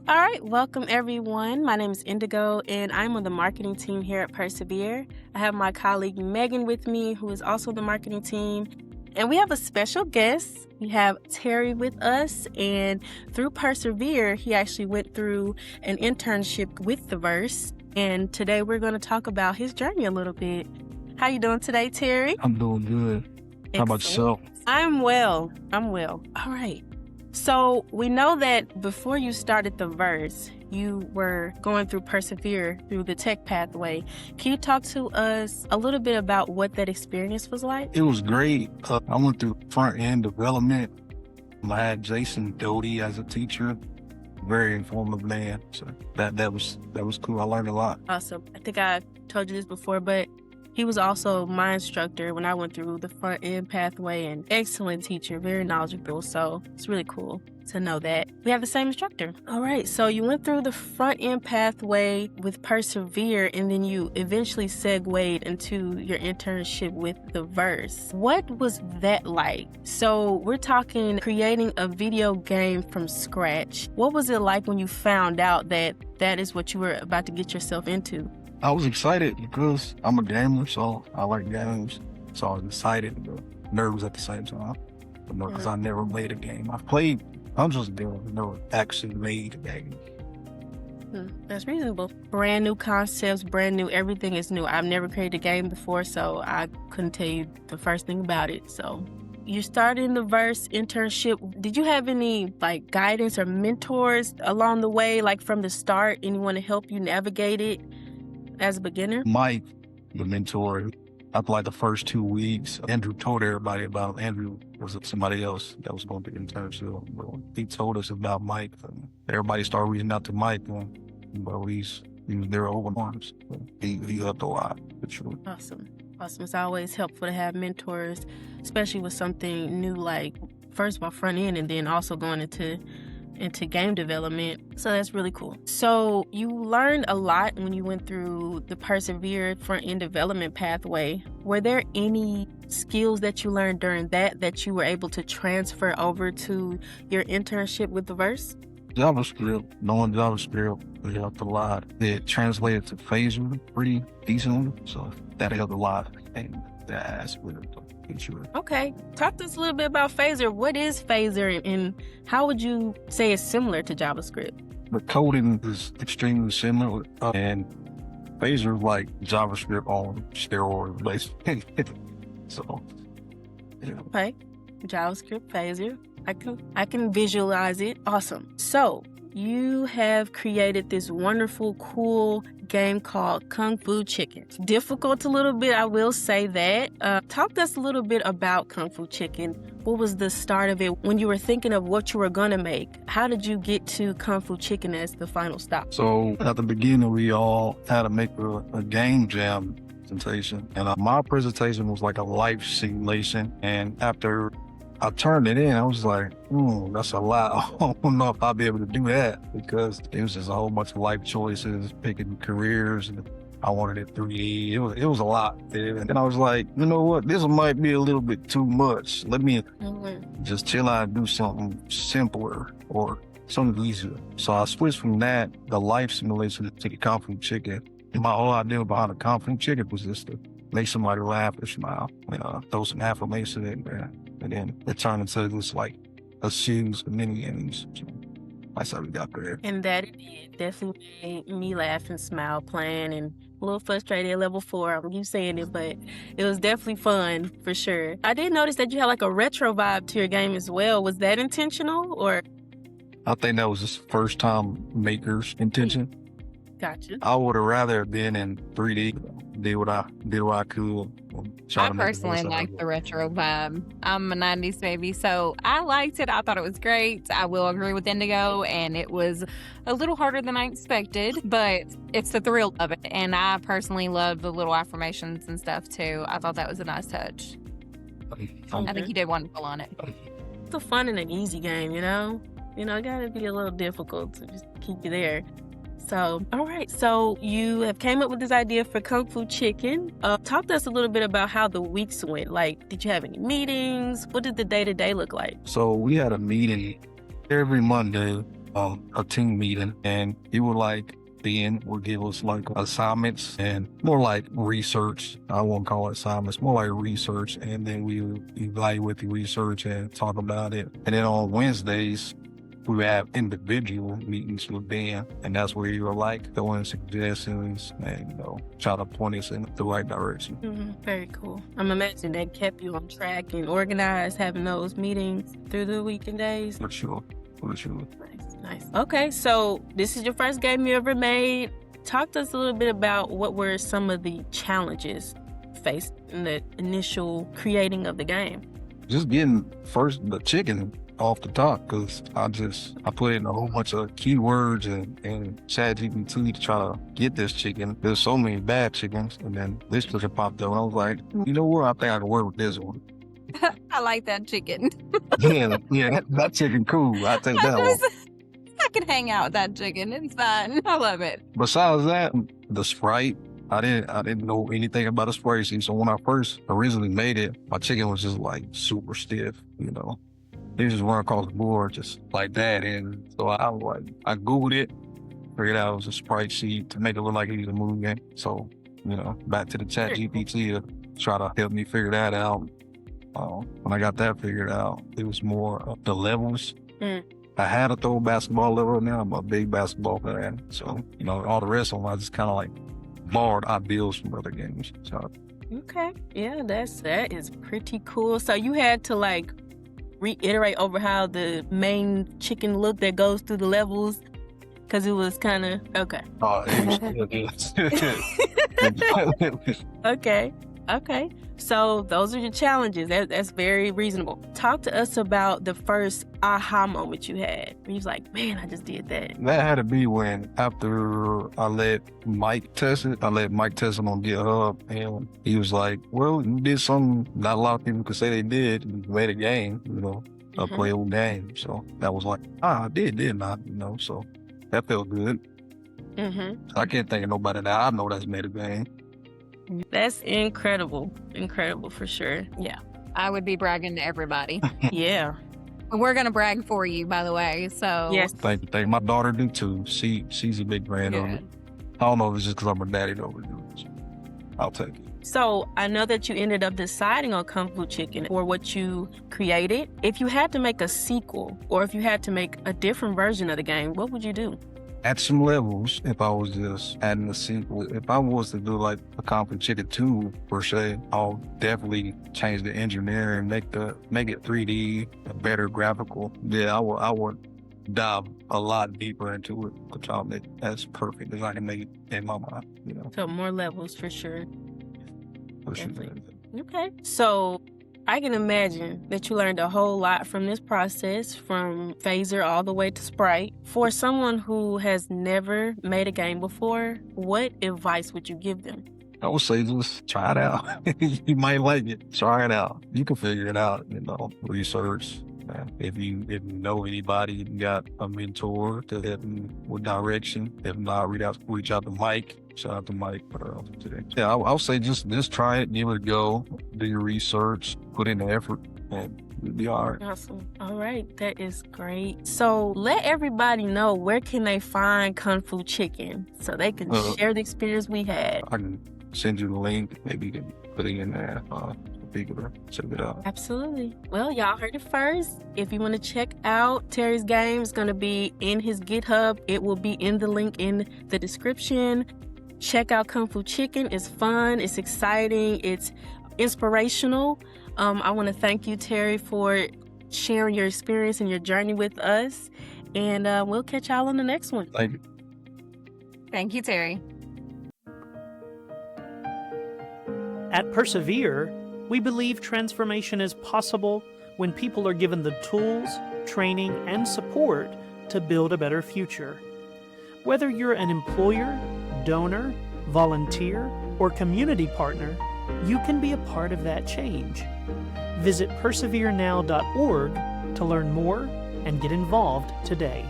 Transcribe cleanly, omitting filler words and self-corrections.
All right, welcome everyone. My name is Indigo and I'm on the marketing team here at Persevere. I have my colleague Megan with me, who is also the marketing team. And we have a special guest. We have Terry with us, and through Persevere, he actually went through an internship with The Verse. And today we're going to talk about his journey a little bit. How you doing today, Terry? I'm doing good. How about yourself? I'm well. All right. So we know that before you started The Verse, you were going through Persevere through the tech pathway. Can you talk to us a little bit about what that experience was like? It was great. I went through front-end development. I had Jason Doty as a teacher. Very informative man. So that was cool. I learned a lot. Awesome. I think I told you this before, but he was also my instructor when I went through the front-end pathway, and excellent teacher, very knowledgeable. So it's really cool to know that we have the same instructor. All right, so you went through the front-end pathway with Persevere, and then you eventually segued into your internship with The Verse. What was that like? So we're talking creating a video game from scratch. What was it like when you found out that that is what you were about to get yourself into? I was excited because I'm a gamer, so I like games. So I was excited, but nervous at the same time. Because I never made a game. I've played hundreds of games, but never actually made a game. That's reasonable. Brand new concepts, brand new, everything is new. I've never created a game before, so I couldn't tell you the first thing about it. So you started in the Verse internship. Did you have any guidance or mentors along the way, like from the start? Anyone to help you navigate it as a beginner? Mike, the mentor, after the first 2 weeks, Andrew told everybody about him. Andrew was somebody else that was going to be internship. He told us about Mike. Everybody started reaching out to Mike, but he was there open arms. He helped a lot, for sure. Awesome. It's always helpful to have mentors, especially with something new, like first of all front end, and then also going into game development. So that's really cool. So you learned a lot when you went through the Persevere front-end development pathway. Were there any skills that you learned during that you were able to transfer over to your internship with The Verse? JavaScript, knowing JavaScript helped a lot. It translated to Phaser pretty decently, so that helped a lot. And that's really sure. Okay. Talk to us a little bit about Phaser. What is Phaser, and how would you say it's similar to JavaScript? The coding is extremely similar, and Phaser is like JavaScript on steroids, basically. So, yeah. Okay. JavaScript, Phaser. I can visualize it. Awesome. So you have created this wonderful, cool game called Kung Fu Chicken. It's difficult a little bit, I will say that. Talk to us a little bit about Kung Fu Chicken. What was the start of it when you were thinking of what you were going to make? How did you get to Kung Fu Chicken as the final stop? So at the beginning, we all had to make a game jam presentation. And my presentation was like a life simulation. And after I turned it in, I was like, that's a lot. I don't know if I'll be able to do that, because it was just a whole bunch of life choices, picking careers, and I wanted it 3D. It was a lot. And then I was like, you know what? This might be a little bit too much. Let me just chill out and do something simpler or something easier. So I switched from that, the life simulation, to the Kung Fu Chicken. And my whole idea behind the Kung Fu Chicken was just to make somebody laugh or smile, throw some affirmation in there. And then it turned into this a series of mini games. So that's how we got there. And that it did. Definitely made me laugh and smile playing, and a little frustrated at level 4. I'm you saying it, but it was definitely fun for sure. I did notice that you had a retro vibe to your game as well. Was that intentional, or? I think that was just first time maker's intention. Gotcha. I would have rather been in 3D, did what I could. I personally like the retro vibe. I'm a 90s baby, so I liked it. I thought it was great. I will agree with Indigo, and it was a little harder than I expected, but it's the thrill of it. And I personally love the little affirmations and stuff too. I thought that was a nice touch. I think you did wonderful on it. It's a fun and an easy game, it gotta be a little difficult to just keep you there. So, all right. So you have came up with this idea for Kung Fu Chicken. Talk to us a little bit about how the weeks went. Did you have any meetings? What did the day-to-day look like? So we had a meeting every Monday. a team meeting, and he would like then would give us like assignments and more like research. I won't call it assignments, more like research. And then we would evaluate the research and talk about it. And then on Wednesdays, we would have individual meetings with Dan, and that's where you were like throwing suggestions and, try to point us in the right direction. Mm-hmm. Very cool. I'm imagining that kept you on track and organized, having those meetings through the weekend days. For sure. Nice. Okay, so this is your first game you ever made. Talk to us a little bit about what were some of the challenges faced in the initial creating of the game. Just getting first the chicken off the top, because I put in a whole bunch of keywords and ChatGPT to try to get this chicken. There's so many bad chickens, and then this chicken popped up, and I was like, you know what? I think I can work with this one. I like that chicken. yeah, that chicken cool. I take that one. I can hang out with that chicken. It's fun. I love it. Besides that, the sprite, I didn't know anything about a sprite sheet. So when I first originally made it, my chicken was just like super stiff, It just run across the board just like that. And so I Googled it, figured out it was a sprite sheet to make it look like it was a movie game. So, back to the chat GPT to try to help me figure that out. When I got that figured out, it was more of the levels. I had to throw a basketball level. Now I'm a big basketball fan. So, all the rest of them, I just kind of like borrowed ideas from other games. So. Okay. Yeah, that is pretty cool. So you had to like reiterate over how the main chicken looked that goes through the levels, because it was kind of, okay. Oh, it was Okay. So those are your challenges. That's very reasonable. Talk to us about the first aha moment you had. When you was like, man, I just did that. That had to be when, after I let Mike test it on GitHub, and he was like, well, you did something not a lot of people could say they did. You made a game, a playable game. So that was like, I didn't I? So that felt good. Mm-hmm. I can't think of nobody that I know that's made a game. That's incredible for sure. Yeah, I would be bragging to everybody. Yeah. And we're gonna brag for you, by the way. So yes, thank you. My daughter do too. She's a big fan of it. I don't know if it's just because I'm her daddy though. I'll take it. So I know that you ended up deciding on Kung Fu Chicken for what you created. If you had to make a sequel, or if you had to make a different version of the game, what would you do? At some levels, if I was just adding a sequel, if I was to do like a Kung Fu Chicken 2 per se, I'll definitely change the engineering, make it 3D, a better graphical. Yeah, I would dive a lot deeper into it to try to make it as perfect as I can make it in my mind. So more levels for sure. For sure. Okay. So I can imagine that you learned a whole lot from this process, from phaser all the way to sprite. For someone who has never made a game before, what advice would you give them? I would say just try it out. You might like it. Try it out. You can figure it out, research. If you know anybody, you got a mentor to help you with direction. If not, reach out to Mike. Shout out to Mike today. Yeah, I'll say just try it, give it a go, do your research, put in the effort, and you'll be all right. Awesome. All right, that is great. So let everybody know, where can they find Kung Fu Chicken so they can share the experience we had. I can send you the link. Maybe you can put it in there. People check it out. Absolutely. Well, y'all heard it first. If you want to check out Terry's game, it's going to be in his GitHub. It will be in the link in the description. Check out Kung Fu Chicken. It's fun. It's exciting. It's inspirational. I want to thank you, Terry, for sharing your experience and your journey with us. And we'll catch y'all on the next one. Thank you. Thank you, Terry. At Persevere, we believe transformation is possible when people are given the tools, training, and support to build a better future. Whether you're an employer, donor, volunteer, or community partner, you can be a part of that change. Visit perseverenow.org to learn more and get involved today.